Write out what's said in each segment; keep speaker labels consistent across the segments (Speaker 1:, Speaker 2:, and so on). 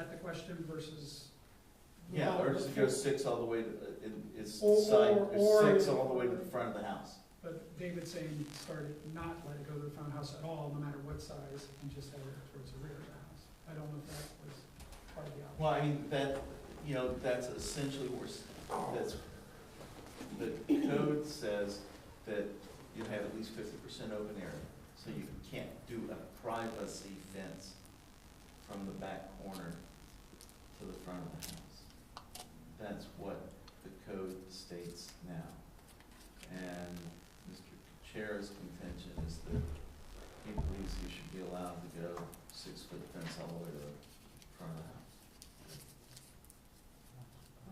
Speaker 1: that the question versus?
Speaker 2: Yeah, or does it go 6 all the way to, is
Speaker 1: Or-
Speaker 2: side,
Speaker 1: or-
Speaker 2: is 6 all the way to the front of the house?
Speaker 1: But David's saying start it, not let it go to the front of the house at all, no matter what size, and just have it towards the rear of the house. I don't know if that was part of the option.
Speaker 2: Well, I mean, that, you know, that's essentially where, that's, the code says that you have at least 50% open area. So you can't do a privacy fence from the back corner to the front of the house. That's what the code states now. And Mr. Chair's contention is that he believes he should be allowed to go 6-foot fence all the way to the front of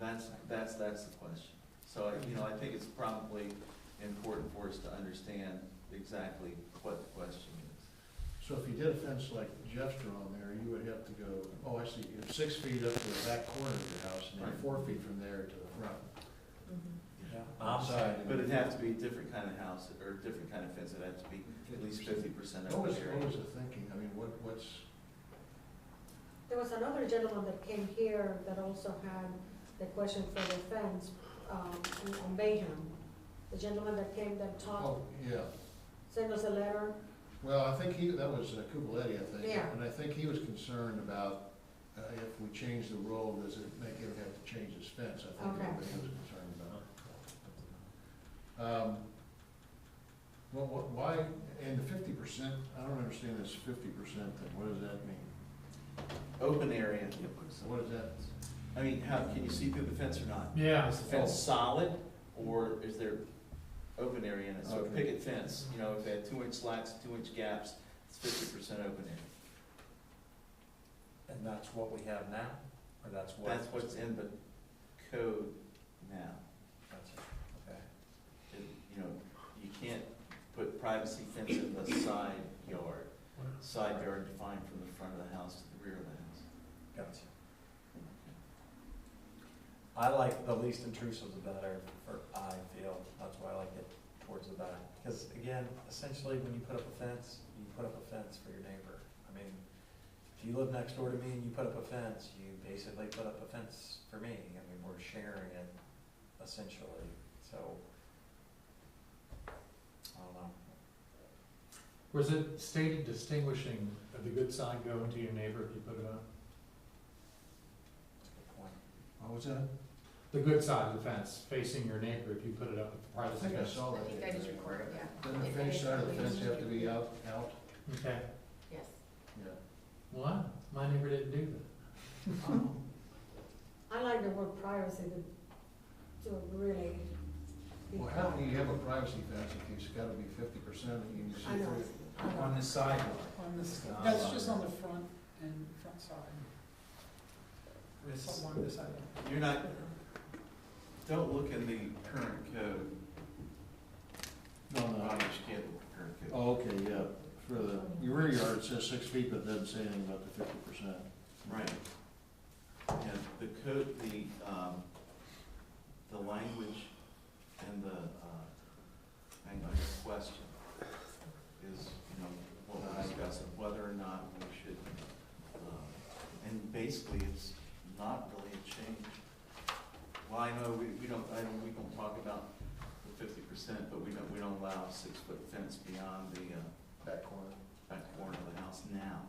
Speaker 2: the house. That's the question. So, you know, I think it's probably important for us to understand exactly what the question is.
Speaker 3: So if you did a fence like Jeff's drawn there, you would have to go, oh, I see, you're 6 feet up to the back corner of your house, and then
Speaker 2: Right.
Speaker 3: 4 feet from there to the front.
Speaker 2: Yeah. But it'd have to be a different kind of house, or a different kind of fence. It'd have to be at least 50%
Speaker 3: What
Speaker 2: open
Speaker 3: was
Speaker 2: area.
Speaker 3: the thinking? I mean, what's,
Speaker 4: There was another gentleman that came here that also had the question for the fence, on Bayham. The gentleman that came that talked,
Speaker 3: oh, yeah.
Speaker 4: sent us a letter.
Speaker 3: Well, I think that was Kubiletti, I think.
Speaker 4: Yeah.
Speaker 3: And I think he was concerned about if we change the rule, does it make him have to change his fence? I think
Speaker 4: Okay.
Speaker 3: that's what he was concerned about. Why, and the 50%, I don't understand this 50% thing. What does that mean?
Speaker 2: Open area.
Speaker 3: What is that?
Speaker 2: I mean, how, can you see through the fence or not?
Speaker 1: Yeah.
Speaker 2: Is the fence solid, or is there open area in it? So a
Speaker 3: Okay.
Speaker 2: picket fence, you know, if they had 2-inch slats, 2-inch gaps, it's 50% open area.
Speaker 5: And that's what we have now, or that's what?
Speaker 2: That's what's in the code now.
Speaker 5: That's it, okay.
Speaker 2: You know, you can't put privacy fence in the side yard defined from the front of the house to the rear of the house.
Speaker 5: Gotcha. I like the least intrusive the better, I feel, that's why I like it towards the back. Because again, essentially, when you put up a fence, you put up a fence for your neighbor. I mean, if you live next door to me and you put up a fence, you basically put up a fence for me. I mean, we're sharing it, essentially, so, I don't know.
Speaker 6: Was it stated distinguishing the good sign going to your neighbor if you put it up?
Speaker 5: That's a good point.
Speaker 3: What was that?
Speaker 6: The good side of the fence facing your neighbor if you put it up with the
Speaker 3: I
Speaker 6: privacy
Speaker 3: think I
Speaker 6: fence?
Speaker 3: saw
Speaker 7: I
Speaker 3: that.
Speaker 7: think I just recorded, yeah.
Speaker 3: Doesn't the face side of the fence have to be out?
Speaker 6: Okay.
Speaker 7: Yes.
Speaker 3: Yeah.
Speaker 6: Well, my neighbor didn't do that.
Speaker 4: I like the word privacy to really be.
Speaker 3: Well, how do you have a privacy fence if it's gotta be 50% and you
Speaker 4: I
Speaker 3: see
Speaker 4: know.
Speaker 3: through?
Speaker 4: I know.
Speaker 2: On the side yard.
Speaker 1: On this, that's just on the front and front side.
Speaker 2: It's-
Speaker 1: Along this side.
Speaker 2: You're not, don't look in the current code.
Speaker 3: No, no.
Speaker 2: Rob, you should get the current code.
Speaker 3: Oh, okay, yeah. For the, your rear yard, it says 6 feet, but it doesn't say anything about the 50%.
Speaker 2: Right. Yeah, the code, the language and the, question is, you know, what we're discussing, whether or not we should, and basically it's not really a change. Well, I know we don't talk about the 50%, but we don't allow a 6-foot fence beyond the,
Speaker 3: Back corner.
Speaker 2: back corner of the house now.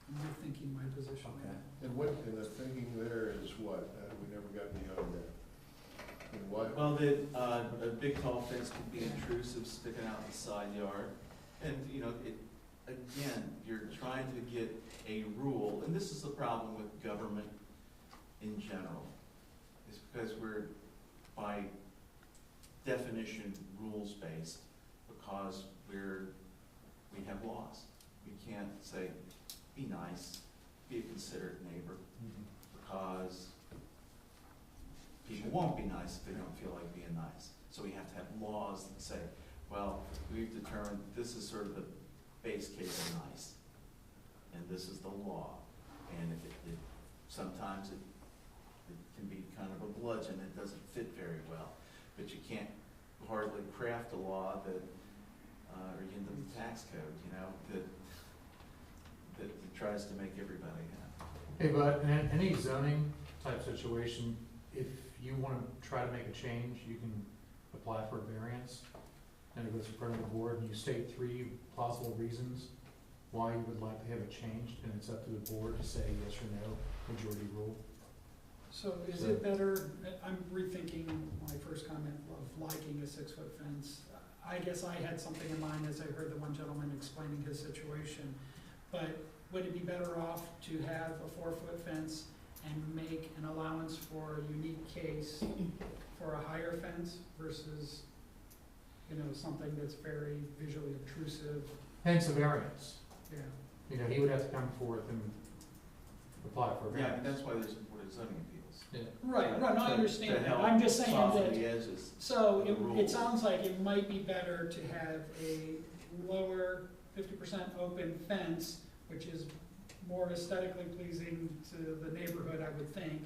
Speaker 1: I'm rethinking my position.
Speaker 2: Okay.
Speaker 3: And the thinking there is what? We never got beyond that. And what?
Speaker 2: Well, a big tall fence can be intrusive, sticking out the side yard. And, you know, again, you're trying to get a rule, and this is the problem with government in general, is because we're, by definition, rules-based, because we have laws. We can't say, be nice, be a considerate neighbor, because people won't be nice if they don't feel like being nice. So we have to have laws that say, well, we've determined this is sort of the base case of nice, and this is the law. And if sometimes it can be kind of a bludgeon, it doesn't fit very well. But you can't hardly craft a law that, or into the tax code, you know, that tries to make everybody happy.
Speaker 6: Hey, but in any zoning type situation, if you want to try to make a change, you can apply for a variance, and it goes in front of the board, and you state 3 plausible reasons why you would like to have it changed, and it's up to the board to say yes or no, majority rule.
Speaker 1: So is it better, I'm rethinking my first comment of liking a 6-foot fence. I guess I had something in mind as I heard the one gentleman explaining his situation. But would it be better off to have a 4-foot fence and make an allowance for a unique case for a higher fence versus, something that's very visually obtrusive?
Speaker 6: Hence a variance.
Speaker 1: Yeah.
Speaker 6: He would have to come forth and apply for a
Speaker 2: Yeah, I
Speaker 6: variance.
Speaker 2: mean, that's why there's a board of zoning appeals.
Speaker 6: Yeah.
Speaker 1: Right, no, I
Speaker 2: To-
Speaker 1: understand
Speaker 2: to
Speaker 1: that.
Speaker 2: help
Speaker 1: I'm just saying
Speaker 2: soften
Speaker 1: that.
Speaker 2: the edges.
Speaker 1: So
Speaker 2: The
Speaker 1: it
Speaker 2: rules.
Speaker 1: sounds like it might be better to have a lower 50% open fence, which is more aesthetically pleasing to the neighborhood, I would think,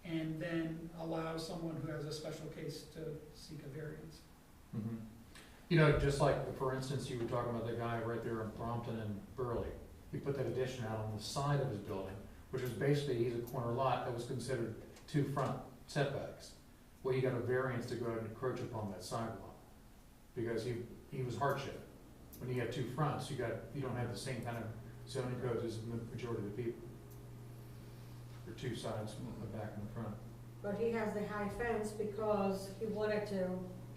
Speaker 1: and then allow someone who has a special case to seek a variance.
Speaker 6: Mhm. Just like, for instance, you were talking about the guy right there in Brompton and Burley. He put that addition out on the side of his building, which was basically, he's a corner lot that was considered 2 front setbacks. Well, he got a variance to go ahead and encroach upon that sidewalk, because he was hardship. When you have 2 fronts, you don't have the same kind of zoning codes as the majority of the people. Or 2 sides, the back and the front.
Speaker 4: But he has the high fence because he wanted to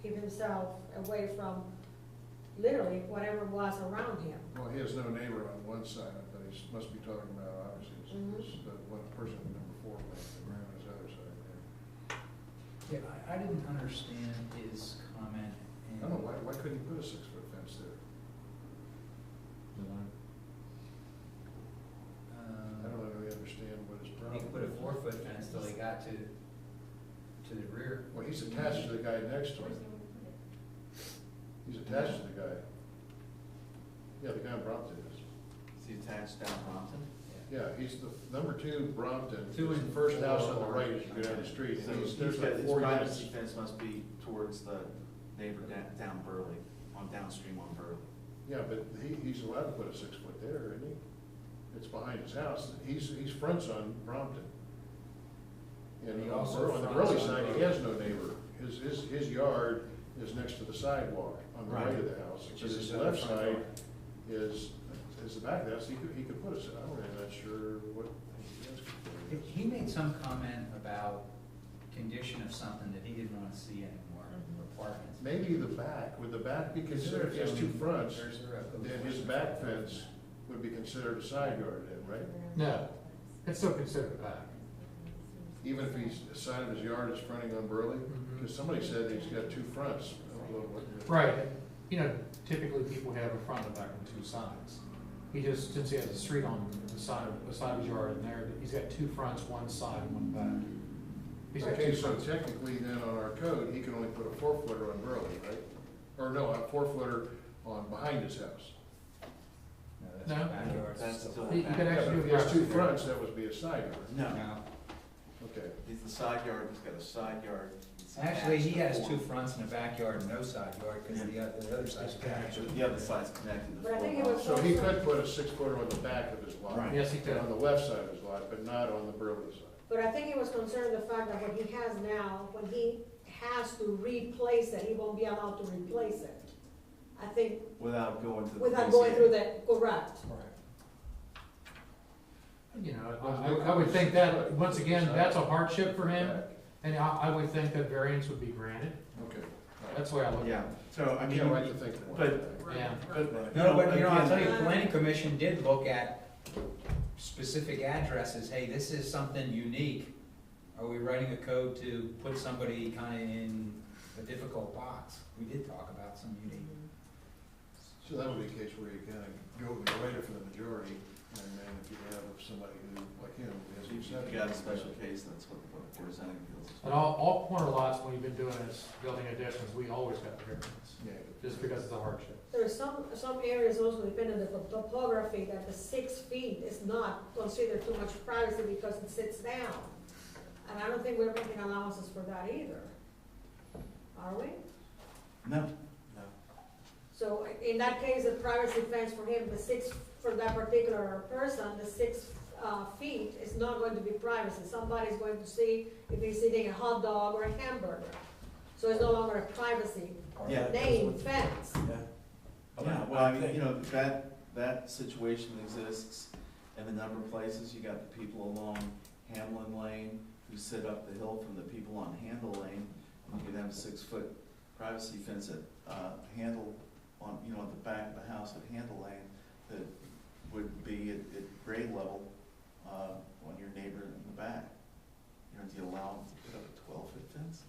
Speaker 4: keep himself away from literally whatever was around him.
Speaker 3: Well, he has no neighbor on one side, but he must be talking about, obviously, it's the one person number 4 on his other side.
Speaker 7: Yeah, I didn't understand his comment.
Speaker 3: I don't know, why couldn't he put a 6-foot fence there? I don't really understand what his
Speaker 7: He
Speaker 3: problem is.
Speaker 7: could put a 4-foot fence till he got to the rear.
Speaker 3: Well, he's attached to the guy next to him. He's attached to the guy. Yeah, the guy in Brompton is.
Speaker 2: Is he attached down Brompton?
Speaker 3: Yeah, he's the number 2 Brompton.
Speaker 7: 2
Speaker 3: It's
Speaker 7: and
Speaker 3: the first house on the
Speaker 7: 4.
Speaker 3: right as you go down the street.
Speaker 2: So
Speaker 3: And
Speaker 2: he's
Speaker 3: there's
Speaker 2: got,
Speaker 3: like
Speaker 2: his
Speaker 3: 4 units.
Speaker 2: privacy fence must be towards the neighbor down Burley, on downstream on Burley.
Speaker 3: Yeah, but he's allowed to put a 6-foot there, isn't he? It's behind his house. He's fronts on Brompton. And
Speaker 7: He
Speaker 3: on
Speaker 7: also
Speaker 3: the
Speaker 7: fronts
Speaker 3: Burley
Speaker 7: on
Speaker 3: side, he
Speaker 7: Burley.
Speaker 3: has no neighbor. His yard is next to the sidewalk on the right of the house.
Speaker 7: Which
Speaker 3: So
Speaker 7: is
Speaker 3: his
Speaker 7: his
Speaker 3: left
Speaker 7: front
Speaker 3: side
Speaker 7: door.
Speaker 3: is the back of the house. He could put I'm really not sure what he has.
Speaker 7: He made some comment about condition of something that he didn't want to see anymore, requirements.
Speaker 3: Maybe the back, would the back be considered, if he has 2 fronts, then his back fence would be considered a side yard then, right?
Speaker 6: No, it's still considered a back.
Speaker 3: Even if the side of his yard is fronting on Burley?
Speaker 6: Mhm.
Speaker 3: Because somebody said he's got 2 fronts.
Speaker 6: Right, typically people have a front and a back on 2 sides. Since he has a street on the side of his yard and there, he's got 2 fronts, 1 side and 1 back. He's got
Speaker 3: Okay,
Speaker 6: 2
Speaker 3: so
Speaker 6: fronts.
Speaker 3: technically then on our code, he can only put a 4-footer on Burley, right? Or no, a 4-footer on behind his house.
Speaker 7: No,
Speaker 6: No.
Speaker 7: that's backyard.
Speaker 2: That's still
Speaker 6: You
Speaker 2: a
Speaker 6: could
Speaker 2: back.
Speaker 6: actually
Speaker 3: Yeah, but
Speaker 6: do
Speaker 3: if he has 2
Speaker 6: privacy.
Speaker 3: fronts, that would be a side yard.
Speaker 2: No,
Speaker 7: No.
Speaker 3: Okay.
Speaker 2: he's the side yard, he's got a side yard. It's
Speaker 7: Actually, he
Speaker 2: attached
Speaker 7: has
Speaker 2: to
Speaker 7: 2
Speaker 2: the
Speaker 7: fronts and a backyard and no side yard, because the other side's attached.
Speaker 2: The other side's connected to the
Speaker 4: But I think it
Speaker 2: floor.
Speaker 4: was-
Speaker 3: So he could put a 6-footer on the back of his lot.
Speaker 2: Right.
Speaker 6: Yes, he could.
Speaker 3: On the left side of his lot, but not on the Burley side.
Speaker 4: But I think he was concerned the fact that what he has now, when he has to replace it, he won't be allowed to replace it. I think,
Speaker 2: Without going to the.
Speaker 4: without going
Speaker 2: PCA.
Speaker 4: through the, correct.
Speaker 6: I would think that, once again, that's a hardship for him, and I would think that variance would be granted.
Speaker 3: Okay.
Speaker 6: That's the way I look at
Speaker 2: Yeah,
Speaker 6: it.
Speaker 2: so I
Speaker 3: I
Speaker 2: mean.
Speaker 3: can't wait to think more.
Speaker 2: but-
Speaker 3: about that.
Speaker 6: Yeah.
Speaker 2: But,
Speaker 7: No, but I'll
Speaker 2: again,
Speaker 7: tell you, the planning commission did look at specific addresses, hey, this is something unique. Are we writing a code to put somebody kind of in a difficult box? We did talk about some unique.
Speaker 3: So that would be a case where you kind of go with the writer for the majority, and then if you have somebody who, like him, who has
Speaker 2: If
Speaker 3: exception.
Speaker 2: you got a special case, that's what the board of zoning appeals is.
Speaker 6: And all corner lots, when we've been doing this, building additions, we always got variance,
Speaker 3: Yeah.
Speaker 6: just because it's a hardship.
Speaker 4: There's some areas also depending on the topography that the 6 feet is not considered too much privacy because it sits down. And I don't think we're making allowances for that either. Are we?
Speaker 2: No.
Speaker 4: So in that case, the privacy fence for him, the 6, for that particular person, the 6 feet is not going to be privacy. Somebody's going to see if he's eating a hot dog or a hamburger. So it's no longer a privacy
Speaker 2: Yeah.
Speaker 4: name fence.
Speaker 5: Yeah.
Speaker 2: Yeah, well, I mean, you know, that situation exists in a number of places. You got the people along Hamlin Lane who sit up the hill from the people on Handle Lane. And you could have a 6-foot privacy fence at, Handle, on, you know, at the back of the house at Handle Lane that would be at grade level, on your neighbor in the back. You know, do you allow them to put up a 12-foot fence?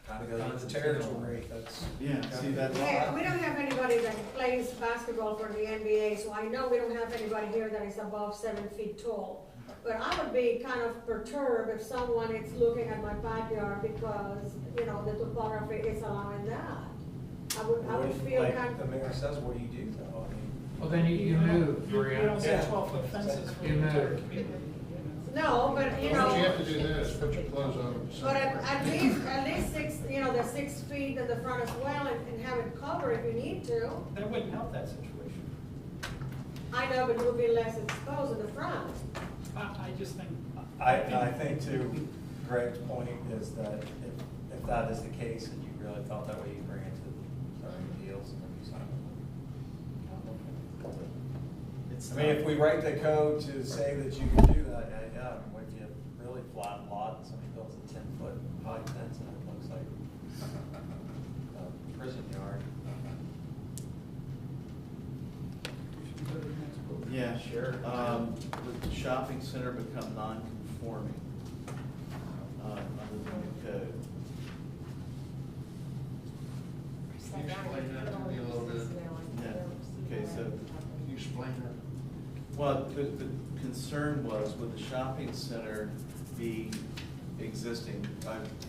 Speaker 5: Kind of goes with the territory, that's.
Speaker 2: Yeah, see, that's.
Speaker 4: Yeah, we don't have anybody that plays basketball for the NBA, so I know we don't have anybody here that is above 7 feet tall. But I would be kind of perturbed if someone is looking at my backyard because, you know, the topography is allowing that. I would feel
Speaker 5: Like
Speaker 4: kind
Speaker 5: the
Speaker 4: of.
Speaker 5: mayor says, what do you do though? I mean,
Speaker 6: Well, then you move,
Speaker 1: You
Speaker 6: Maria.
Speaker 1: don't say
Speaker 5: Yeah.
Speaker 1: 12-foot fences for the
Speaker 6: You
Speaker 1: entire
Speaker 6: move.
Speaker 1: community.
Speaker 4: No, but you know.
Speaker 3: What you have to do then is put your clothes on.
Speaker 4: But at least 6, you know, the 6 feet in the front as well, and have it covered if you need to.
Speaker 1: That wouldn't help that situation.
Speaker 4: I know, but you'll be less exposed in the front.
Speaker 1: I just think.
Speaker 5: I think to Greg's point is that if that is the case and you really felt that way, you bring it to zoning appeals and then do something.
Speaker 2: It's
Speaker 5: I mean, if we write the code to say that you can do that, yeah, I mean, if you really flat lot and somebody builds a 10-foot high fence and it looks like a prison yard.
Speaker 2: Yeah,
Speaker 5: Sure.
Speaker 2: Would the shopping center become non-conforming under the new code?
Speaker 3: Can you explain that to me a little bit?
Speaker 2: Yeah, okay, so,
Speaker 3: Can you explain that?
Speaker 2: well, the concern was, would the shopping center be existing?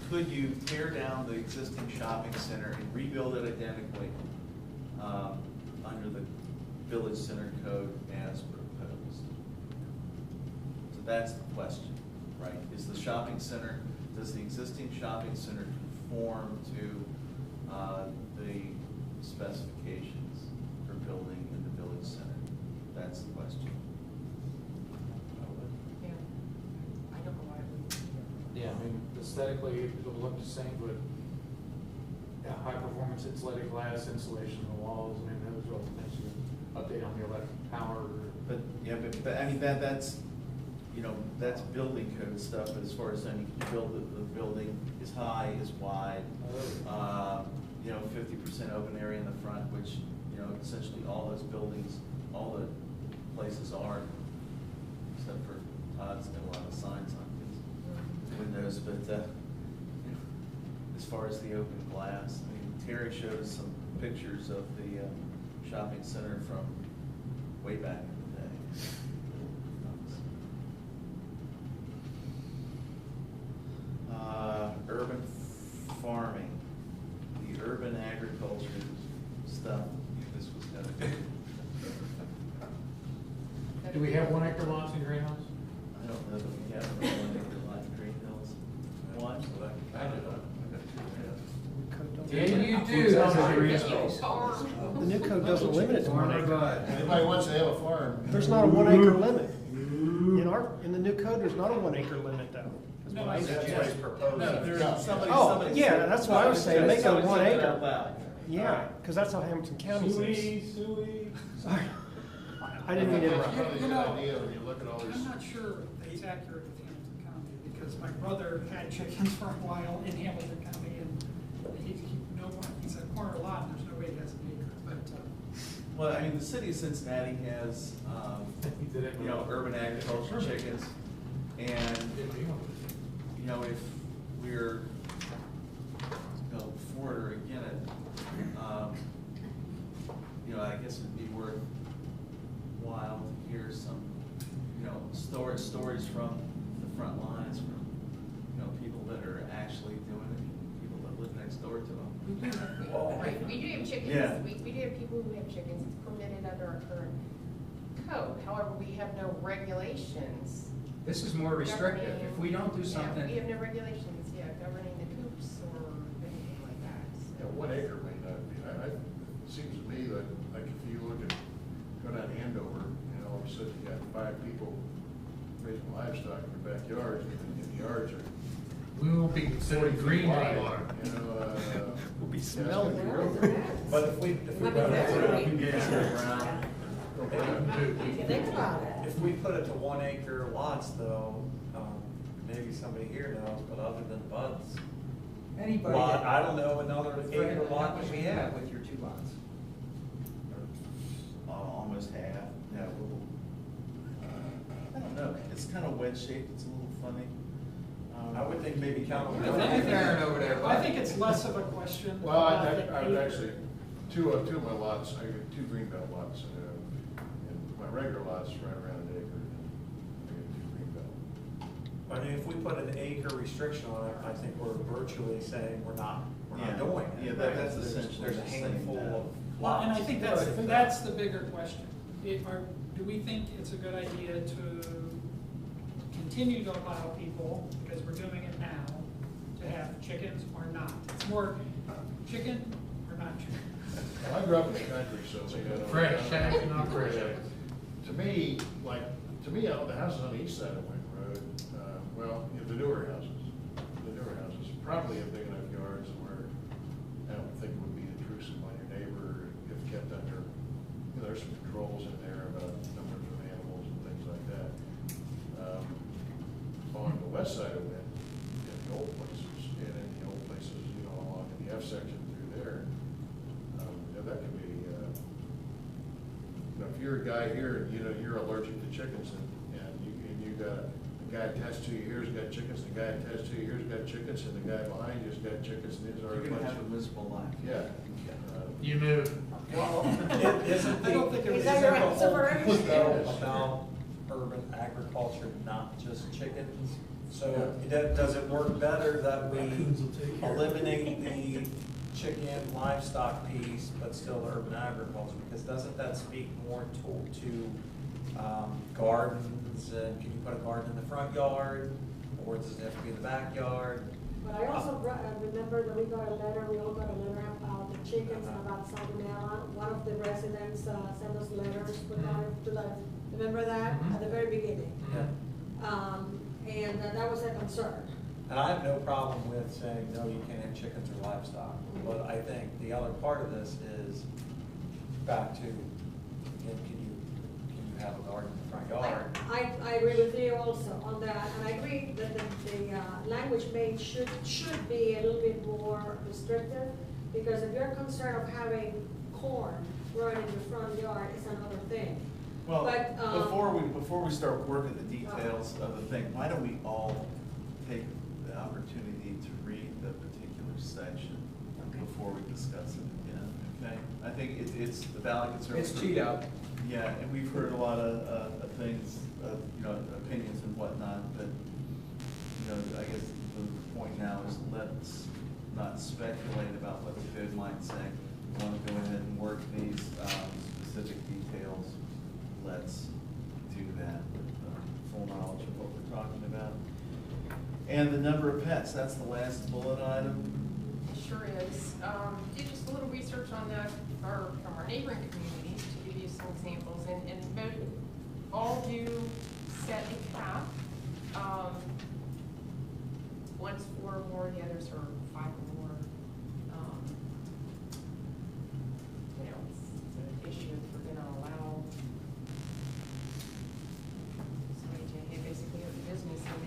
Speaker 2: Could you tear down the existing shopping center and rebuild it identically under the village center code as proposed? So that's the question, right? Is the shopping center, does the existing shopping center conform to the specifications for building in the village center? That's the question.
Speaker 8: I don't know why it would.
Speaker 6: Yeah, I mean, aesthetically, it'll look the same, but yeah, high performance insulated glass, insulation of the walls, I mean, those are all things you update on the electric power.
Speaker 2: But, yeah, but I mean, that's, you know, that's building code stuff, but as far as, I mean, you build the building is high, is wide, you know, 50% open area in the front, which, you know, essentially all those buildings, all the places are, except for Todd's got a lot of signs on his windows, but, you know, as far as the open glass, I mean, Terry showed us some pictures of the shopping center from way back in the day. Urban farming, the urban agriculture stuff, this was gonna be.
Speaker 6: Do we have 1 acre lots in Greenhouse?
Speaker 2: I don't know that we have a 1 acre lot in Greenhills. One? I don't know.
Speaker 6: Yeah, you do. That's a
Speaker 8: Farm.
Speaker 9: The new code doesn't limit it to 1 acre.
Speaker 3: Anybody wants to have a farm?
Speaker 9: There's not a 1 acre limit. In the new code, there's not a 1 acre limit though. Is what I
Speaker 3: That's
Speaker 9: said.
Speaker 3: what he's proposing.
Speaker 2: No, there's somebody.
Speaker 9: Oh, yeah, that's what I was saying, make it
Speaker 2: Somebody
Speaker 9: 1
Speaker 2: said it
Speaker 9: acre.
Speaker 2: out loud.
Speaker 9: Yeah, because that's how Hamilton County says. Sorry. I didn't mean to
Speaker 3: It's
Speaker 9: interrupt.
Speaker 3: a really good idea when you look at all these.
Speaker 1: I'm not sure it's accurate with Hamilton County, because my brother had chickens for a while in Hamilton County, and he's a corner lot, and there's no way he has an acre, but,
Speaker 2: Well, I mean, the city of Cincinnati has, you know, urban agriculture chickens, and, you know, if we're, you know, for it or against it, you know, I guess it'd be worthwhile to hear some, you know, stories from the front lines, from, you know, people that are actually doing it, people that live next door to them.
Speaker 8: Right, we do have chickens,
Speaker 2: Yeah.
Speaker 8: we do have people who have chickens, it's permitted under our current code, however, we have no regulations.
Speaker 7: This is more restrictive. If we don't do
Speaker 8: Yeah,
Speaker 7: something.
Speaker 8: we have no regulations, governing the coops or anything like that,
Speaker 3: Yeah,
Speaker 8: so.
Speaker 3: 1 acre may not be, it seems to me that, like, if you look at, go down Andover, you know, says you got 5 people raising livestock in their backyards, and the yards are
Speaker 6: We won't be considered
Speaker 3: 40 feet
Speaker 6: green
Speaker 3: wide,
Speaker 6: anymore.
Speaker 3: you know,
Speaker 9: We'll be
Speaker 3: yeah, it's
Speaker 9: smelling.
Speaker 3: gonna be real.
Speaker 5: But if we put
Speaker 4: Might be
Speaker 5: it
Speaker 4: very
Speaker 5: around,
Speaker 4: If you think about it.
Speaker 5: if we put it to 1 acre lots though, maybe somebody here knows, but other than Bud's
Speaker 7: Anybody?
Speaker 5: lot, I don't know another
Speaker 7: Fred,
Speaker 5: acre
Speaker 7: how
Speaker 5: lot
Speaker 7: much
Speaker 5: that
Speaker 7: we
Speaker 5: we
Speaker 7: have
Speaker 5: have.
Speaker 7: with your 2 lots?
Speaker 2: Almost half, yeah, a little, I don't know, it's kind of wedge shaped, it's a little funny.
Speaker 5: I would think maybe count on.
Speaker 1: I think-
Speaker 7: Aaron over there,
Speaker 1: I think it's less of a question.
Speaker 3: Well, I
Speaker 1: about the
Speaker 3: would
Speaker 1: acre.
Speaker 3: actually, two of my lots, I got 2 greenbelt lots, and my regular lot's right around an acre, and I got 2 greenbelt.
Speaker 5: I mean, if we put an acre restriction on it, I think we're virtually saying we're not
Speaker 2: Yeah.
Speaker 5: doing it.
Speaker 2: Yeah, that's essentially
Speaker 5: There's a
Speaker 2: the same
Speaker 5: handful
Speaker 2: thing.
Speaker 5: of
Speaker 1: Well,
Speaker 5: lots.
Speaker 1: and I think that's the bigger question. Do we think it's a good idea to continue to allow people, because we're doing it now, to have chickens or not? It's more chicken or not chicken.
Speaker 3: Well, I grew up in the country, so you know.
Speaker 6: Fresh eggs, not fresh
Speaker 3: Yeah.
Speaker 6: eggs.
Speaker 3: To me, the houses on the east side of Wynn Road, well, the newer houses probably have big enough yards where I don't think it would be intrusive on your neighbor if kept under, there's some controls in there about numbers of animals and things like that. On the west side of Wynn, in the old places, along in the F section through there, that could be, if you're a guy here, and you're allergic to chickens, and you got a guy attached to you here's got chickens, the guy attached to you here's got chickens, and the guy behind you's got chickens, and his are.
Speaker 2: You're gonna have a miserable life.
Speaker 3: Yeah.
Speaker 6: You move.
Speaker 5: Well, isn't
Speaker 1: I don't think it
Speaker 4: Is
Speaker 1: was.
Speaker 4: that your answer for everything?
Speaker 5: about urban agriculture, not just chickens? So does it work better that we eliminate the chicken livestock piece, but still urban agriculture? Because doesn't that speak more to gardens, and can you put a garden in the front yard, or does it have to be in the backyard?
Speaker 4: But I also remember that we all got a letter about the chickens and about salmonella. One of the residents sent us letters remember that, at the very beginning?
Speaker 5: Yeah.
Speaker 4: And that was a concern.
Speaker 5: And I have no problem with saying, no, you can't have chickens or livestock, but I think the other part of this is back to, again, can you have a garden in the front yard?
Speaker 4: I agree with you also on that, and I agree that the language made should be a little bit more restrictive, because if you're concerned of having corn growing in your front yard, it's another thing.
Speaker 2: Well,
Speaker 4: But,
Speaker 2: before we start working the details of the thing, why don't we all take the opportunity to read the particular section before we discuss it again, okay? I think it's the ballot concern.
Speaker 7: It's Cheeto.
Speaker 2: Yeah, and we've heard a lot of things, opinions and whatnot, but, I guess the point now is let's not speculate about what the code might say. We want to go ahead and work these specific details. Let's do that with full knowledge of what we're talking about. And the number of pets, that's the last bullet item.
Speaker 8: It sure is. Did just a little research on that from our neighboring communities to give you some examples, and all do set a cap. One's 4 or more, the others are 5 or more. It's an issue if we're gonna allow somebody to basically have a business in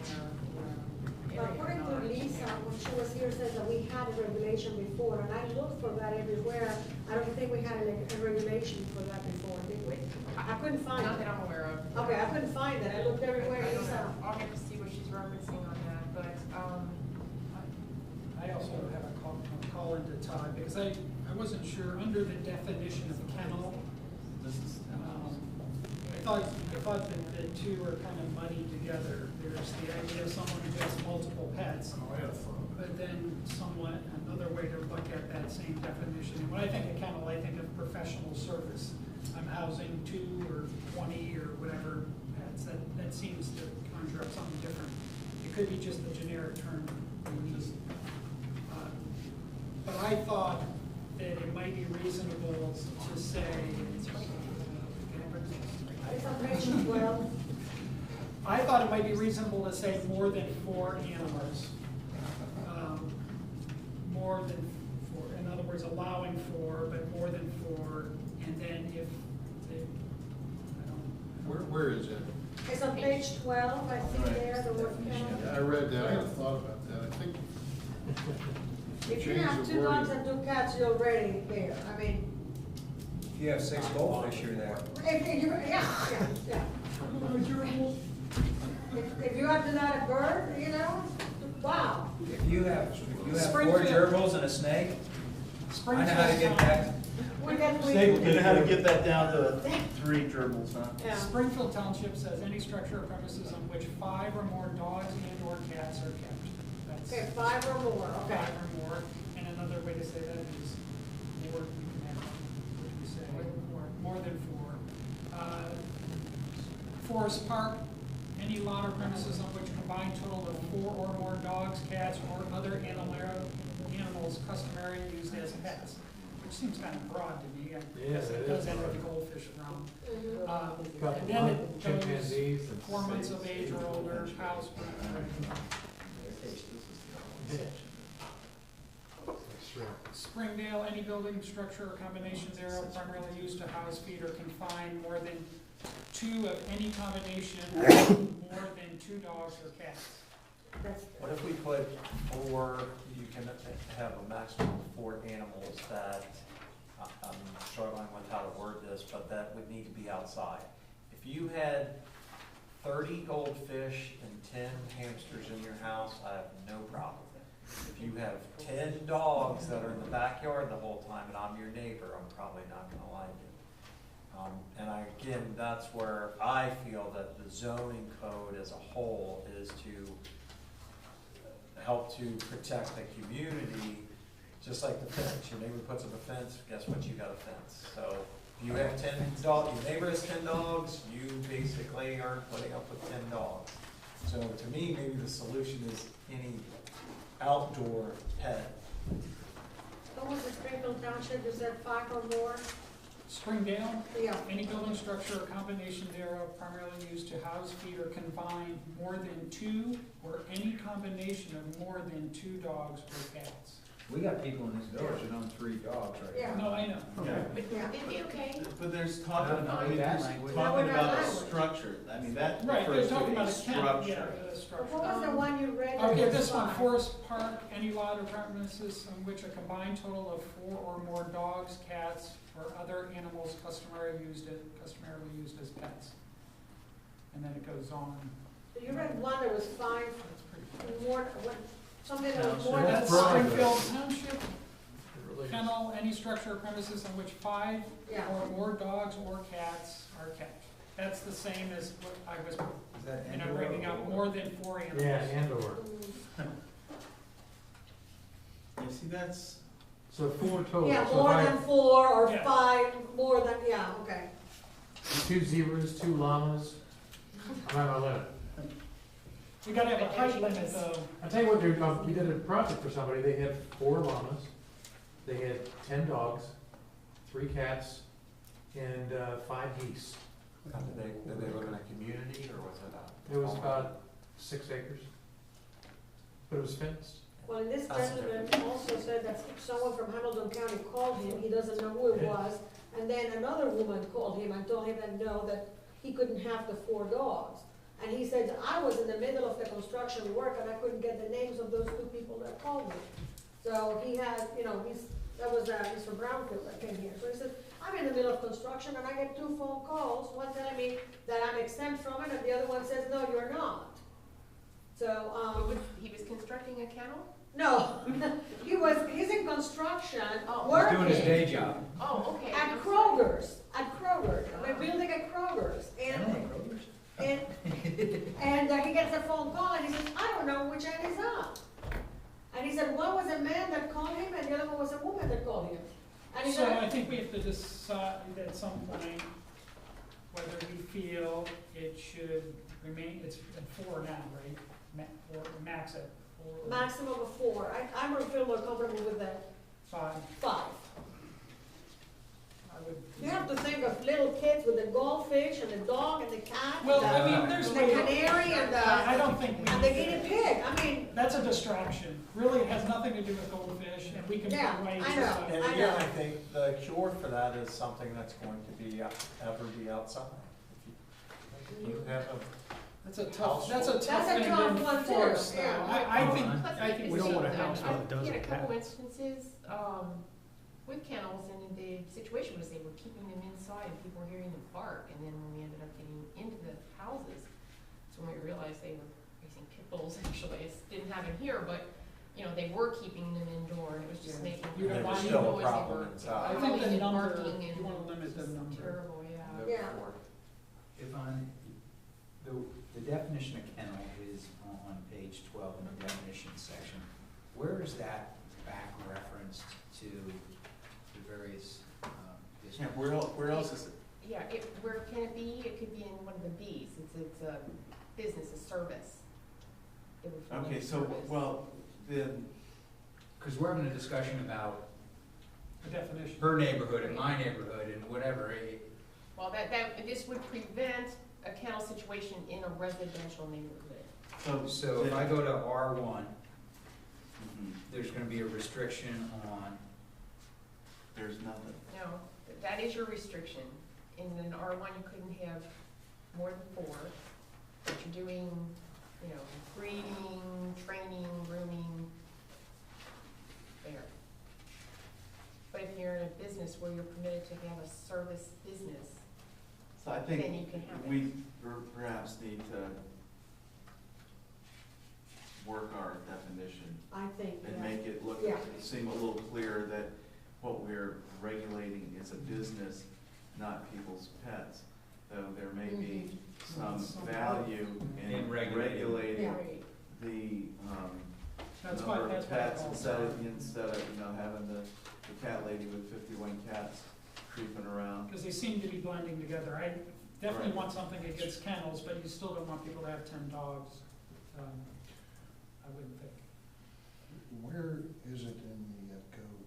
Speaker 8: their area.
Speaker 4: According to Lisa, when she was here, says that we had a regulation before, and I looked for that everywhere. I don't think we had a regulation for that before, did we? I couldn't find
Speaker 8: Not
Speaker 4: it.
Speaker 8: that I'm aware of.
Speaker 4: Okay, I couldn't find it. I looked everywhere,
Speaker 8: I don't
Speaker 4: Lisa.
Speaker 8: know. I'll have to see what she's referencing on that, but,
Speaker 1: I also have a call into Todd, because I wasn't sure, under the definition of kennel,
Speaker 2: This is,
Speaker 1: I thought that the two are kind of muddied together. There's the idea of someone who has multiple pets, but then another way to look at that same definition. And when I think of kennel, I think of professional service. I'm housing 2 or 20 or whatever pets. That seems to conjure up something different. It could be just the generic term we use. But I thought that it might be reasonable to say,
Speaker 4: It's on page 12.
Speaker 1: I thought it might be reasonable to say more than 4 animals. More than 4, in other words, allowing 4, but more than 4, and then if they, I don't.
Speaker 3: Where is it?
Speaker 4: It's on page 12, I see there, the word kennel.
Speaker 3: Yeah, I read that, I had thought about that, I think.
Speaker 4: If you
Speaker 3: change
Speaker 4: have
Speaker 3: the
Speaker 4: 2 dogs
Speaker 3: wording.
Speaker 4: and 2 cats, you're already there. I mean,
Speaker 7: If you have 6 goldfish, you're there.
Speaker 4: yeah. If you have to let a bird, you know, wow.
Speaker 7: If you have 4
Speaker 1: Springfield.
Speaker 7: gerbils and a snake, I know how to get that.
Speaker 4: We get,
Speaker 2: Snake, you know how to get that down to 3 gerbils, huh?
Speaker 4: Yeah.
Speaker 1: Springfield Township says any structure or premises on which 5 or more dogs and or cats are kept. That's
Speaker 4: Okay, 5 or more, okay.
Speaker 1: 5 or more, and another way to say that is more, you can have, what do we say? More than 4. Forest Park, any lot or premises on which combined total of 4 or more dogs, cats, or other animals customary used as pets, which seems kind of broad to me. I guess it does enter the goldfish realm.
Speaker 6: Got
Speaker 1: And then it goes
Speaker 6: chimpanzees and
Speaker 1: 4 months of age or older, house. Springdale, any building, structure, or combination thereof primarily used to house, feed, or confine more than 2 of any combination, more than 2 dogs or cats.
Speaker 4: That's-
Speaker 5: What if we put 4, you can have a maximum of 4 animals that, I'm struggling with how to word this, but that would need to be outside. If you had 30 goldfish and 10 hamsters in your house, I have no problem. If you have 10 dogs that are in the backyard the whole time and I'm your neighbor, I'm probably not gonna like it. Again, that's where I feel that the zoning code as a whole is to help to protect the community, just like the fence. Your neighbor puts up a fence, guess what, you got a fence. So if you have 10 dogs, your neighbor has 10 dogs, you basically are putting up with 10 dogs. So to me, maybe the solution is any outdoor pet.
Speaker 4: What was the Springfield Township, you said 5 or more?
Speaker 1: Springdale,
Speaker 4: Yeah.
Speaker 1: any building, structure, or combination thereof primarily used to house, feed, or confine more than 2, or any combination of more than 2 dogs or cats.
Speaker 7: We got people in this village that own 3 dogs right
Speaker 4: Yeah.
Speaker 7: now.
Speaker 1: No, I know.
Speaker 2: Yeah.
Speaker 8: Would
Speaker 4: Yeah.
Speaker 8: it be okay?
Speaker 2: But there's talking,
Speaker 7: No,
Speaker 2: I mean,
Speaker 7: that
Speaker 2: there's
Speaker 7: language.
Speaker 2: talking
Speaker 4: No,
Speaker 2: about a
Speaker 4: language.
Speaker 2: structure, I mean, that
Speaker 1: Right, they're
Speaker 2: refers
Speaker 1: talking
Speaker 2: to
Speaker 1: about
Speaker 2: a
Speaker 1: a kennel, yeah,
Speaker 2: structure.
Speaker 1: a
Speaker 4: What
Speaker 1: structure.
Speaker 4: was the one you read?
Speaker 1: Okay,
Speaker 4: It was
Speaker 1: this one,
Speaker 4: 5.
Speaker 1: Forest Park, any lot or premises on which a combined total of 4 or more dogs, cats, or other animals customarily used as pets. And then it goes on.
Speaker 4: You read one that was 5
Speaker 1: That's pretty good.
Speaker 4: more, what, something that was more than
Speaker 1: That's
Speaker 6: broad.
Speaker 4: 5.
Speaker 1: Springfield Township,
Speaker 6: It really is.
Speaker 1: kennel, any structure or premises on which 5
Speaker 4: Yeah.
Speaker 1: or more dogs or cats are kept. That's the same as what I was,
Speaker 7: Is that
Speaker 1: you know,
Speaker 7: indoor
Speaker 1: bringing up,
Speaker 7: or-
Speaker 1: more than 4 animals.
Speaker 6: Yeah, and/or.
Speaker 2: You see, that's,
Speaker 6: So 4 total.
Speaker 4: Yeah,
Speaker 6: So
Speaker 4: more
Speaker 6: if I-
Speaker 4: than 4 or
Speaker 1: Yeah.
Speaker 4: 5, more than, yeah, okay.
Speaker 6: 2 zebras, 2 llamas, I'm on my limit.
Speaker 1: We gotta have a height limit though.
Speaker 6: I'll tell you what, dude, we did a project for somebody, they had 4 llamas, they had 10 dogs, 3 cats, and 5 geese.
Speaker 5: Did they live in a community or was it a?
Speaker 6: It was about 6 acres. But it was fenced.
Speaker 4: Well, and this
Speaker 5: That's
Speaker 4: gentleman also said that someone from Hamilton County called him, he doesn't know who it was, and then another woman called him and told him that no, that he couldn't have the 4 dogs. And he said, I was in the middle of the construction work and I couldn't get the names of those 2 people that called me. So he had, you know, that was Mr. Brownfield that came here. So he said, I'm in the middle of construction and I get 2 phone calls, one telling me that I'm exempt from it and the other one says, no, you're not. So,
Speaker 8: He was constructing a kennel?
Speaker 4: no, he's in construction,
Speaker 8: Oh.
Speaker 7: He's
Speaker 4: working.
Speaker 7: doing his day job.
Speaker 8: Oh, okay.
Speaker 4: At Kroger's, we're building at Kroger's, and he gets a phone call and he says, I don't know which end is up. And he said, one was a man that called him and the other one was a woman that called him. And he
Speaker 1: So I
Speaker 4: said,
Speaker 1: think we have to decide at some point whether we feel it should remain, it's at 4 now, right? Or max at 4.
Speaker 4: maximum of 4, I feel more comfortable with the
Speaker 1: 5.
Speaker 4: 5.
Speaker 1: I would.
Speaker 4: You have to think of little kids with the goldfish and the dog and the cat.
Speaker 1: Well,
Speaker 4: and
Speaker 1: I
Speaker 4: the-
Speaker 1: mean, there's.
Speaker 4: and the canary and
Speaker 1: I
Speaker 4: the,
Speaker 1: don't think we.
Speaker 4: and the guinea pig, I mean,
Speaker 1: That's a distraction. Really, it has nothing to do with goldfish, and we can
Speaker 4: Yeah,
Speaker 1: find ways.
Speaker 4: I know.
Speaker 1: to-
Speaker 5: And
Speaker 4: I
Speaker 5: again,
Speaker 4: know.
Speaker 5: I think the cure for that is something that's going to be, ever be outside. If you have a,
Speaker 1: That's a tough thing
Speaker 4: tough
Speaker 1: to
Speaker 4: one too,
Speaker 1: enforce, though.
Speaker 4: yeah.
Speaker 1: I think,
Speaker 8: Plus,
Speaker 1: I think
Speaker 9: We don't want a
Speaker 8: I've
Speaker 9: house with a dozen
Speaker 8: had a couple
Speaker 9: cats.
Speaker 8: instances, with kennels, and the situation was they were keeping them inside, and people were hearing them bark, and then when we ended up getting into the houses, that's when we realized they were raising pit bulls, actually. It didn't happen here, but, you know, they were keeping them indoor, and it was just
Speaker 1: Yeah.
Speaker 8: making.
Speaker 1: You don't
Speaker 5: There's
Speaker 1: want
Speaker 8: noise,
Speaker 5: still a
Speaker 8: they
Speaker 5: problem
Speaker 8: were
Speaker 5: inside.
Speaker 1: I think
Speaker 8: howling
Speaker 1: the
Speaker 8: and
Speaker 1: number,
Speaker 8: barking, and
Speaker 1: you wanna limit the
Speaker 8: just
Speaker 1: number.
Speaker 8: Terrible, yeah.
Speaker 4: Yeah.
Speaker 7: If on, the definition of kennel is on page 12 in the definition section. Where is that back referenced to the various,
Speaker 2: Yeah,
Speaker 7: districts?
Speaker 2: where else is it?
Speaker 8: Yeah, where can it be? It could be in one of the Bs. It's a business, a service. It would fall
Speaker 2: Okay,
Speaker 8: under
Speaker 2: so,
Speaker 8: service.
Speaker 2: well, then,
Speaker 7: Because we're having a discussion about
Speaker 1: the definition.
Speaker 7: her neighborhood and my neighborhood and whatever.
Speaker 8: Well, this would prevent a kennel situation in a residential neighborhood.
Speaker 7: So if I go to R1,
Speaker 2: Mhm.
Speaker 7: there's gonna be a restriction on,
Speaker 2: There's nothing.
Speaker 8: No, that is your restriction. In an R1, you couldn't have more than 4, but you're doing, you know, breeding, training, grooming, there. But if you're in a business where you're permitted to have a service business,
Speaker 2: So I
Speaker 8: then
Speaker 2: think
Speaker 8: you can have it.
Speaker 2: we perhaps need to work our definition
Speaker 4: I think,
Speaker 2: and
Speaker 4: yeah.
Speaker 2: make it look,
Speaker 4: Yeah.
Speaker 2: seem a little clearer that what we're regulating is a business, not people's pets. Though there may be some value in
Speaker 7: In regulating.
Speaker 2: regulating
Speaker 4: Yeah.
Speaker 8: Right.
Speaker 2: the,
Speaker 1: That's why,
Speaker 2: number
Speaker 1: that's
Speaker 2: of
Speaker 1: why. I
Speaker 2: pets
Speaker 1: call it-
Speaker 2: instead of, you know, having the cat lady with 51 cats creeping around.
Speaker 1: Because they seem to be blending together. I definitely
Speaker 2: Right.
Speaker 1: want something against kennels, but you still don't want people to have 10 dogs. I wouldn't think.
Speaker 3: Where is it in the code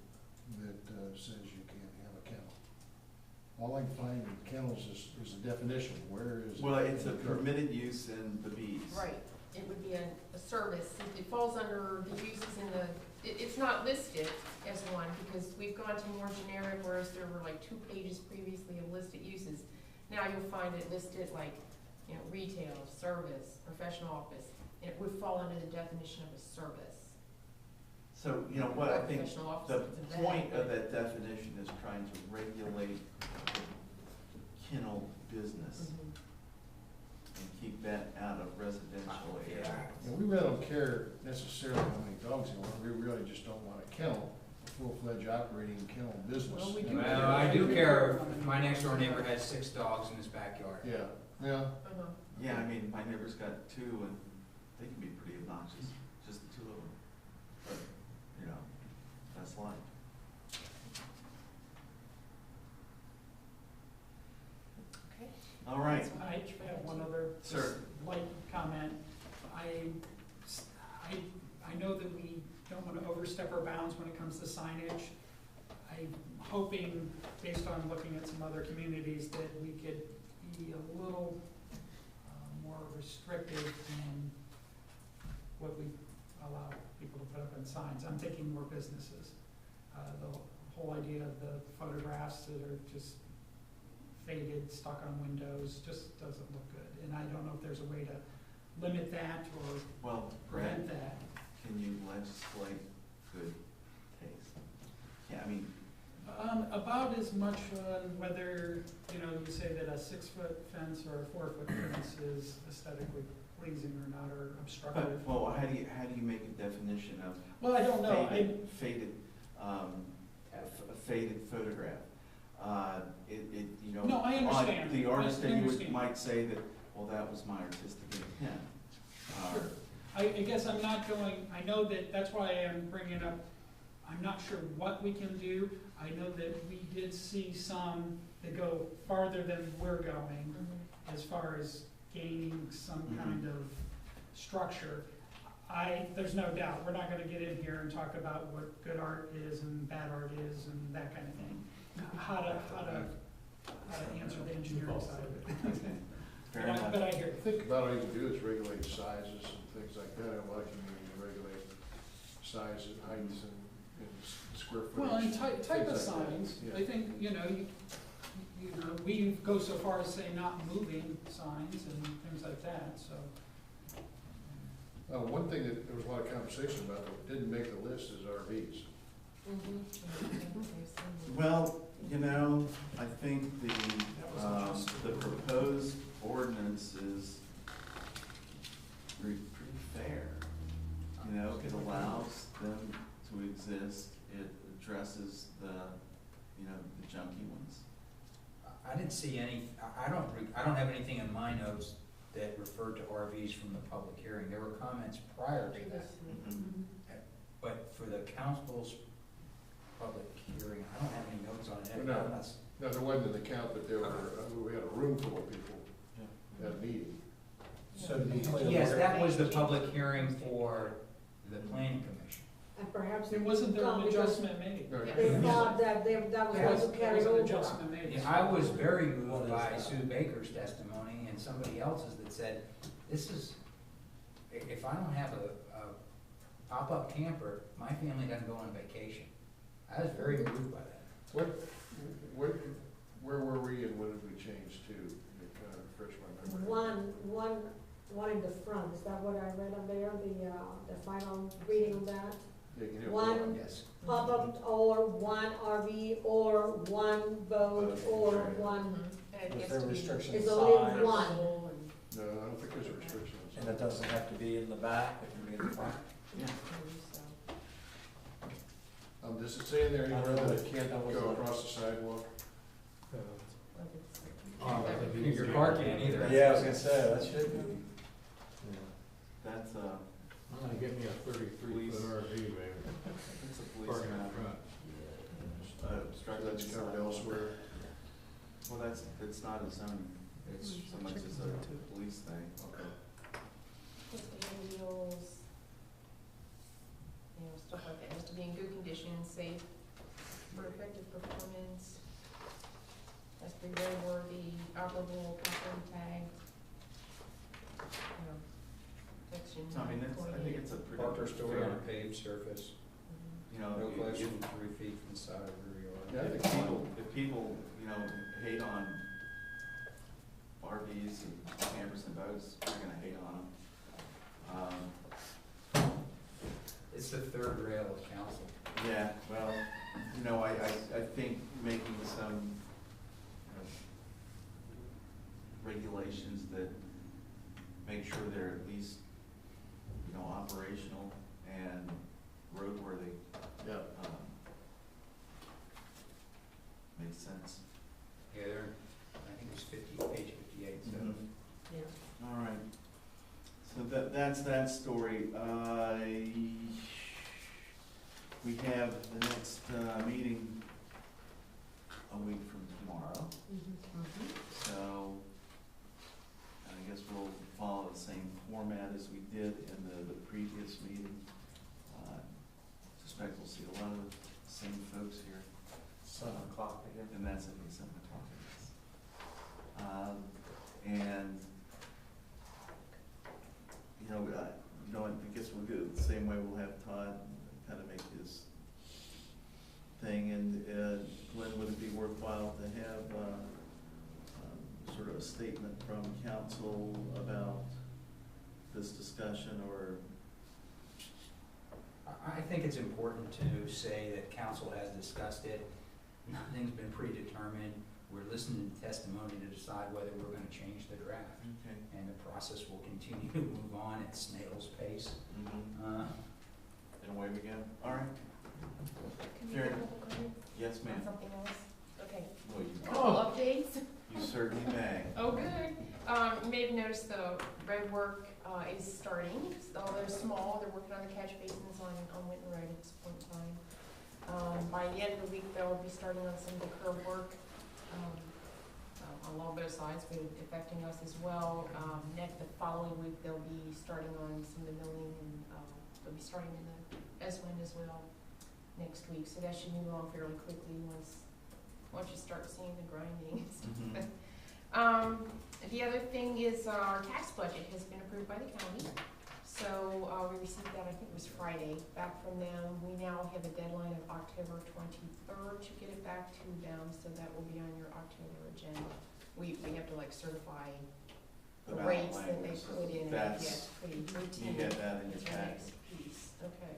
Speaker 3: that says you can't have a kennel? All I can find in kennels is a definition, where is it?
Speaker 2: Well, it's a
Speaker 3: in the code?
Speaker 2: permitted use in the bees.
Speaker 8: Right, it would be a service, it falls under the uses in the, it's not listed as one, because we've gone to more generic, whereas there were like 2 pages previously of listed uses. Now you'll find it listed like, you know, retail, service, professional office, and it would fall under the definition of a service.
Speaker 2: So, you know what, I think
Speaker 8: Professional office,
Speaker 2: the
Speaker 8: it's a
Speaker 2: point
Speaker 8: bad,
Speaker 2: of that definition is trying to regulate kennel business
Speaker 8: Mhm.
Speaker 2: and keep that out of residential areas.
Speaker 3: And we really don't care necessarily how many dogs you want, we really just don't want a kennel, a full-fledged operating kennel business.
Speaker 1: Well, we do
Speaker 7: well, I do care if my next door neighbor has 6 dogs in his backyard.
Speaker 3: Yeah, yeah,
Speaker 8: Uh-huh.
Speaker 2: Yeah, I mean, my neighbor's got 2 and they can be pretty obnoxious, just the 2 of them. But, you know, that's life.
Speaker 8: Okay.
Speaker 2: All right,
Speaker 1: I have one other
Speaker 2: Sir.
Speaker 1: light comment. I know that we don't want to overstep our bounds when it comes to signage. I'm hoping, based on looking at some other communities, that we could be a little more restrictive in what we allow people to put up in signs. I'm thinking more businesses. The whole idea of the photographs that are just faded, stuck on windows, just doesn't look good. And I don't know if there's a way to limit that or
Speaker 2: well, Brad,
Speaker 1: prevent that.
Speaker 2: can you legislate good taste? Yeah, I mean,
Speaker 1: About as much on whether, you know, you say that a 6-foot fence or a 4-foot fence is aesthetically pleasing or not, or obstructive.
Speaker 2: but, well, how do you make a definition of
Speaker 1: Well, I don't know.
Speaker 2: faded, a faded photograph? You know.
Speaker 1: No, I understand.
Speaker 2: The artist
Speaker 1: I
Speaker 2: that you
Speaker 1: understand.
Speaker 2: might say that, well, that was my artistic intent.
Speaker 1: Sure. I guess I'm not going, I know that, that's why I'm bringing up, I'm not sure what we can do. I know that we did see some that go farther than we're going
Speaker 8: Mhm.
Speaker 1: as far as gaining some
Speaker 2: Mhm.
Speaker 1: kind of structure. There's no doubt, we're not gonna get in here and talk about what good art is and bad art is and that kind of thing. how to answer the engineering side of it.
Speaker 2: Fair
Speaker 1: But
Speaker 2: enough.
Speaker 1: I hear
Speaker 3: I think about all you can do is regulate sizes and things like that. In a lot of communities, regulate size and heights and square footage.
Speaker 1: Well, and type of
Speaker 3: things like that.
Speaker 1: signs,
Speaker 3: Yeah.
Speaker 1: I think, you know, we go so far as say not moving signs and things like that, so.
Speaker 3: One thing that there was a lot of conversation about that didn't make the list is RVs.
Speaker 2: Well, you know, I think
Speaker 1: That was
Speaker 2: the proposed ordinance is pretty fair. You know, it allows them to exist, it addresses the, you know, the junky ones.
Speaker 7: I didn't see any, I don't have anything in my notes that referred to RVs from the public hearing. There were comments prior to that.
Speaker 2: Mhm.
Speaker 7: But for the council's public hearing, I don't have any notes on it.
Speaker 3: No.
Speaker 7: Unless-
Speaker 3: No, there wasn't an account, but there were, we had a room full of people at a meeting.
Speaker 5: So to be clear.
Speaker 7: Yes, that was the public hearing for the planning commission.
Speaker 4: And perhaps.
Speaker 1: There wasn't there
Speaker 4: come
Speaker 1: an
Speaker 4: because
Speaker 1: adjustment made?
Speaker 3: No,
Speaker 4: They thought that that was
Speaker 1: There
Speaker 4: going to
Speaker 1: was
Speaker 4: carry
Speaker 1: an
Speaker 4: over.
Speaker 1: adjustment made.
Speaker 7: Yeah, I was very moved
Speaker 5: What is
Speaker 7: by
Speaker 5: that?
Speaker 7: Sue Baker's testimony and somebody else's that said, this is, if I don't have a pop-up camper, my family doesn't go on vacation. I was very moved by that.
Speaker 3: Where were we and what did we change to? It kind of refresh my memory.
Speaker 4: One in the front, is that what I read on there, the final reading on that?
Speaker 3: Yeah, you know,
Speaker 4: One
Speaker 7: Yes.
Speaker 4: pop-up or one RV or one boat or
Speaker 3: Right.
Speaker 4: one,
Speaker 5: Was there restrictions
Speaker 4: It's
Speaker 5: size?
Speaker 4: only one.
Speaker 3: No, I don't think there's a restriction. on
Speaker 5: And it doesn't have to be in the back, it can be in the front.
Speaker 2: Yeah.
Speaker 3: Does it say in there anywhere that it can't
Speaker 5: That was
Speaker 3: go
Speaker 5: like-
Speaker 3: across the sidewalk?
Speaker 7: Your car can't either.
Speaker 5: Yeah, I was gonna say, that should be.
Speaker 2: That's
Speaker 6: I'm gonna get me a 33
Speaker 2: Please.
Speaker 6: foot RV, baby.
Speaker 2: it's a police
Speaker 6: Parking in
Speaker 2: matter.
Speaker 6: front.
Speaker 2: Obstructing
Speaker 3: That's
Speaker 2: the
Speaker 3: covered
Speaker 2: sidewalk.
Speaker 3: elsewhere.
Speaker 2: Well, it's not a zoning, it's so much as a police thing.
Speaker 3: Okay.
Speaker 8: Wheels, stuff like that, has to be in good condition, safe, for effective performance, has to be roadworthy, operable, properly tagged. Section
Speaker 2: So I mean, I think it's a pretty
Speaker 7: Park or store on a
Speaker 2: fair,
Speaker 7: paved surface,
Speaker 2: you know,
Speaker 7: no
Speaker 2: if-
Speaker 7: less than 3 feet from the side of the rear yard.
Speaker 3: Yeah, I
Speaker 2: If
Speaker 3: think
Speaker 2: people, you know, hate on RVs and campers and boats, they're gonna hate on them.
Speaker 7: It's the third rail of council.
Speaker 2: Yeah, well, you know, I think making some regulations that make sure they're at least, you know, operational and roadworthy,
Speaker 3: Yeah.
Speaker 2: makes sense.
Speaker 7: Yeah, they're, I think it's page 58, so.
Speaker 4: yeah.
Speaker 2: All right, so that's that story. We have the next meeting a week from tomorrow, so I guess we'll follow the same format as we did in the previous meeting. Suspect we'll see a lot of the same folks here,
Speaker 5: 7 o'clock again.
Speaker 2: and that's at 7 o'clock. And I guess we'll do it the same way. We'll have Todd kind of make his thing, and Glenn, would it be worthwhile to have sort of a statement from council about this discussion, or?
Speaker 7: I think it's important to say that council has discussed it. Nothing's been predetermined. We're listening to testimony to decide whether we're gonna change the draft.
Speaker 2: Okay.
Speaker 7: And the process will continue to move on at snail's pace.
Speaker 2: And away we go. All right.
Speaker 8: Can we
Speaker 2: Fair.
Speaker 8: get a couple comments
Speaker 2: Yes,
Speaker 8: on
Speaker 2: ma'am.
Speaker 8: something else? Okay.
Speaker 2: Well, you,
Speaker 8: Couple updates.
Speaker 2: you certainly may.
Speaker 8: Oh, good. You may have noticed the road work is starting, although they're small, they're working on the catch basins on Winton Road at this point in time. By the end of the week, they'll be starting on some of the curb work, along both sides, but affecting us as well. The following week, they'll be starting on some of the milling, and they'll be starting in the S-Wind as well next week, so that should move on fairly quickly once once you start seeing the grinding and stuff.
Speaker 2: Mhm.
Speaker 8: The other thing is our tax budget has been approved by the county. So, we received that, I think it was Friday, back from them. We now have a deadline of October 23rd to get it back to them, so that will be on your October agenda. We have to like certify the
Speaker 2: ballot
Speaker 8: rates that they
Speaker 2: language, so
Speaker 8: put in.
Speaker 2: that's-
Speaker 8: Pretty routine.
Speaker 2: You get that in your
Speaker 8: Is the
Speaker 2: packet.
Speaker 8: next piece, okay.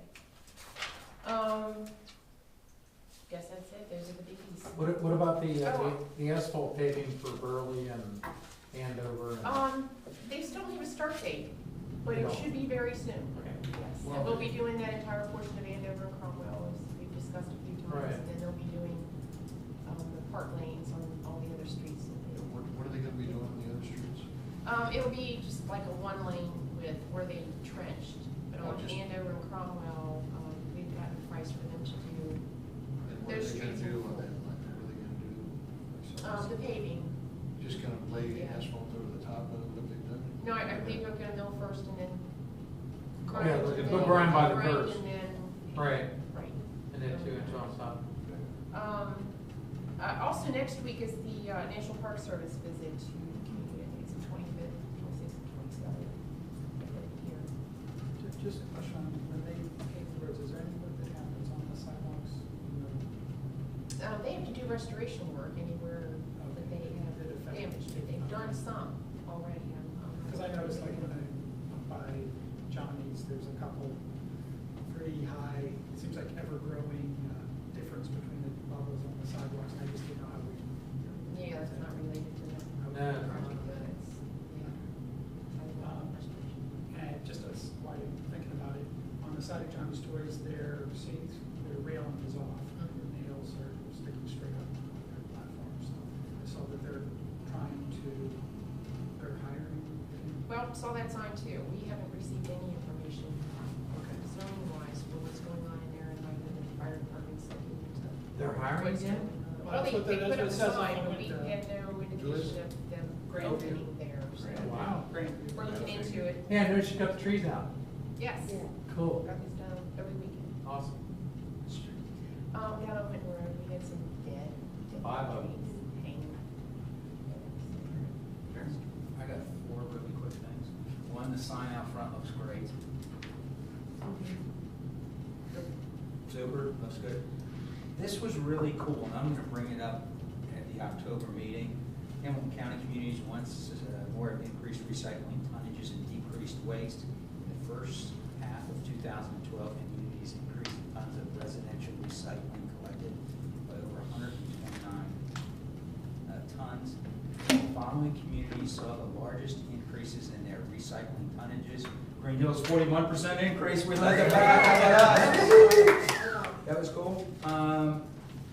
Speaker 8: Guess that's it, those are the biggies.
Speaker 6: What about
Speaker 8: Oh.
Speaker 6: the asphalt paving for Burley and Andover? and-
Speaker 8: They still don't have a start date, but it
Speaker 6: No.
Speaker 8: should be very soon. Yes,
Speaker 3: Well-
Speaker 8: and we'll be doing that entire portion of Andover and Cromwell, as we've discussed a few times.
Speaker 6: Right.
Speaker 8: And then they'll be doing, the park lanes on all the other streets.
Speaker 3: What are they gonna be doing on the other streets?
Speaker 8: It'll be just like a one lane with where they trenched, but
Speaker 3: Oh,
Speaker 8: on
Speaker 3: just-
Speaker 8: Andover and Cromwell, we've gotten a price for them to do,
Speaker 3: And what are
Speaker 8: Those
Speaker 3: they gonna
Speaker 8: streets
Speaker 3: do
Speaker 8: are
Speaker 3: on
Speaker 8: full.
Speaker 3: that, like, what are they gonna do?
Speaker 8: the paving.
Speaker 3: Just kind of lay
Speaker 8: Yeah.
Speaker 3: asphalt over the top of what they've done?
Speaker 8: No, I believe they're gonna mill first and then grind.
Speaker 6: Yeah,
Speaker 8: and
Speaker 6: they'll
Speaker 8: then
Speaker 6: grind by the
Speaker 8: grind
Speaker 6: curves.
Speaker 8: And then.
Speaker 6: Right,
Speaker 8: Right.
Speaker 6: and then 2 inch on top.
Speaker 8: Also, next week is the National Park Service visit to the community. I think it's the 25th, 26th, and 27th. Here.
Speaker 1: Just a question on when they pave the roads, is there any work that happens on the sidewalks?
Speaker 8: They have to do restoration work anywhere that they have damaged it. They've done some already.
Speaker 1: Because I noticed like when I went by Johnny's, there's a couple pretty high, it seems like ever-growing difference between the levels on the sidewalks, and I just didn't know how we.
Speaker 8: Yeah, that's not related to the
Speaker 6: No.
Speaker 8: project, but it's, yeah. Restoration.
Speaker 1: And just as, while you're thinking about it, on the side of Johnny's Toys, their seats, their railing is off, and the nails are sticking straight up on their platform, so I saw that they're trying to, they're hiring.
Speaker 8: Well, saw that sign too. We haven't received any information zoning wise for what's going on in there, and I know the fire department's looking into.
Speaker 6: They're hiring
Speaker 8: what's
Speaker 6: again?
Speaker 8: going on.
Speaker 1: Well,
Speaker 8: Well,
Speaker 1: that's
Speaker 8: they
Speaker 1: what
Speaker 8: put
Speaker 1: that's
Speaker 8: up a
Speaker 1: what it says on
Speaker 8: sign,
Speaker 1: the
Speaker 8: but we
Speaker 1: window.
Speaker 8: had no indication of them
Speaker 1: Grandview.
Speaker 8: opening there, so.
Speaker 6: Wow.
Speaker 1: Great.
Speaker 8: We're looking into it.
Speaker 6: Yeah, I noticed you cut the trees down.
Speaker 8: Yes.
Speaker 4: Yeah.
Speaker 6: Cool.
Speaker 8: Got this done every weekend.
Speaker 6: Awesome.
Speaker 8: Down on Winton Road, we had some dead
Speaker 6: 5 of them.
Speaker 8: trees hanging.
Speaker 7: I got 4 really quick things. One, the sign out front looks great. Super, looks good. This was really cool, and I'm gonna bring it up at the October meeting. Hamilton County Communities wants more increased recycling tonnages and decreased waste. In the first half of 2012, communities increased tons of residential recycling collected by over 129 tons. The following communities saw the largest increases in their recycling tonnages. Greenhills, 41% increase, we led the back. That was cool.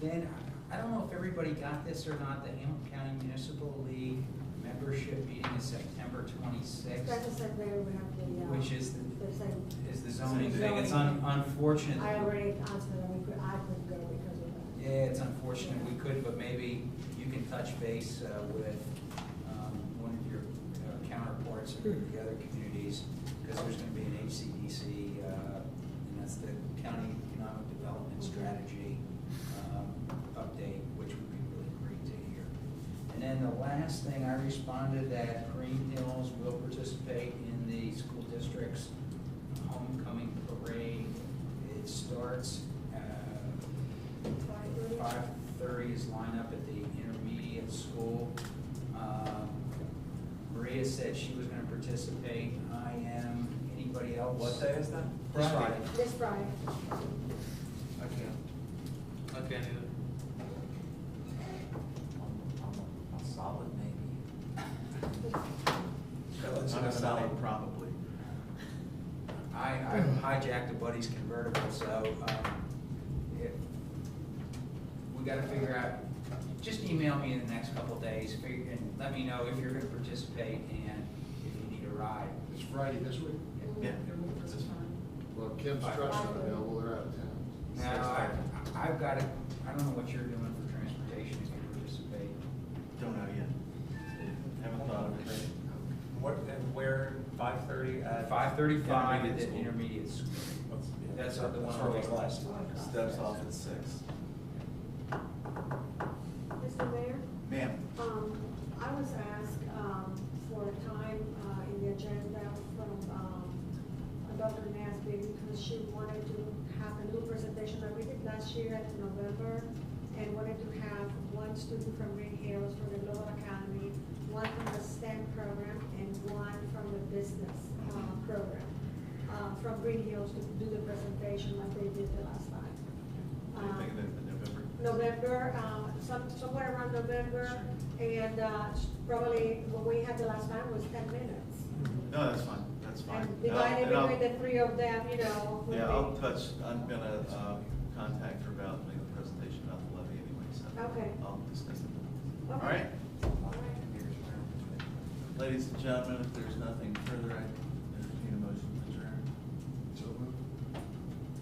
Speaker 7: Then, I don't know if everybody got this or not, the Hamilton County Municipal League membership meeting is September 26th,
Speaker 4: That's the same day we have the,
Speaker 7: which is
Speaker 4: the same,
Speaker 7: the zoning
Speaker 4: Same
Speaker 7: thing. It's
Speaker 4: zoning.
Speaker 7: unfortunate.
Speaker 4: I already answered them, I couldn't go because of that.
Speaker 7: Yeah, it's unfortunate we couldn't, but maybe you can touch base with one of your counterparts in the other communities, because there's gonna be an HCDC, and that's the County Economic Development Strategy update, which would be really great to hear. And then the last thing, I responded that Greenhills will participate in the school district's homecoming parade. It starts 5:30 is lineup at the intermediate school. Maria said she was gonna participate. I am. Anybody else?
Speaker 5: What day is that?
Speaker 7: This Friday.
Speaker 4: This Friday.
Speaker 3: I can't.
Speaker 6: Okay,
Speaker 5: A solid maybe.
Speaker 2: Not a solid probably.
Speaker 7: I hijacked a buddy's convertible, so, if, we gotta figure out, just email me in the next couple days, and let me know if you're gonna participate and if you need a ride.
Speaker 3: It's Friday this week?
Speaker 2: Yeah.
Speaker 1: This is fine.
Speaker 3: Well, Kim's truck's not available, they're out of town.
Speaker 7: Now, I've got to, I don't know what you're doing for transportation if you participate.
Speaker 2: Don't know yet. Haven't thought of it.
Speaker 5: What, and where, 5:30 at?
Speaker 7: 5:35 at
Speaker 5: Intermediate
Speaker 7: the
Speaker 5: school.
Speaker 7: intermediate school. That's the one
Speaker 5: where it was
Speaker 7: on the
Speaker 5: last.
Speaker 7: last.
Speaker 2: Steps off at 6.
Speaker 4: she wanted to have a new presentation that we did last year in November, and wanted to have one student from Greenhills from the Global Academy, one from the STEM program, and one from the business program, from Greenhills to do the presentation like they did the last time.
Speaker 2: Are you thinking of November?
Speaker 4: November, somewhere around November, and probably what we had the last time was 10 minutes.
Speaker 2: No, that's fine, that's fine.
Speaker 4: And divided
Speaker 2: And I'll-
Speaker 4: between the three of them, you know. when
Speaker 2: Yeah,
Speaker 4: they-
Speaker 2: I'm gonna, contact her about making a presentation about the levy anyway, so.
Speaker 4: Okay.
Speaker 2: I'll discuss it. All
Speaker 4: Okay.
Speaker 2: right,
Speaker 4: All right.
Speaker 2: ladies and gentlemen, if there's nothing further, I entertain a motion to adjourn.
Speaker 3: So moved.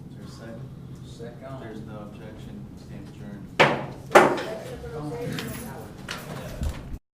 Speaker 2: Is there a second? If
Speaker 7: Second.
Speaker 2: there's no objection, stand adjourned.
Speaker 4: That's the pronunciation of that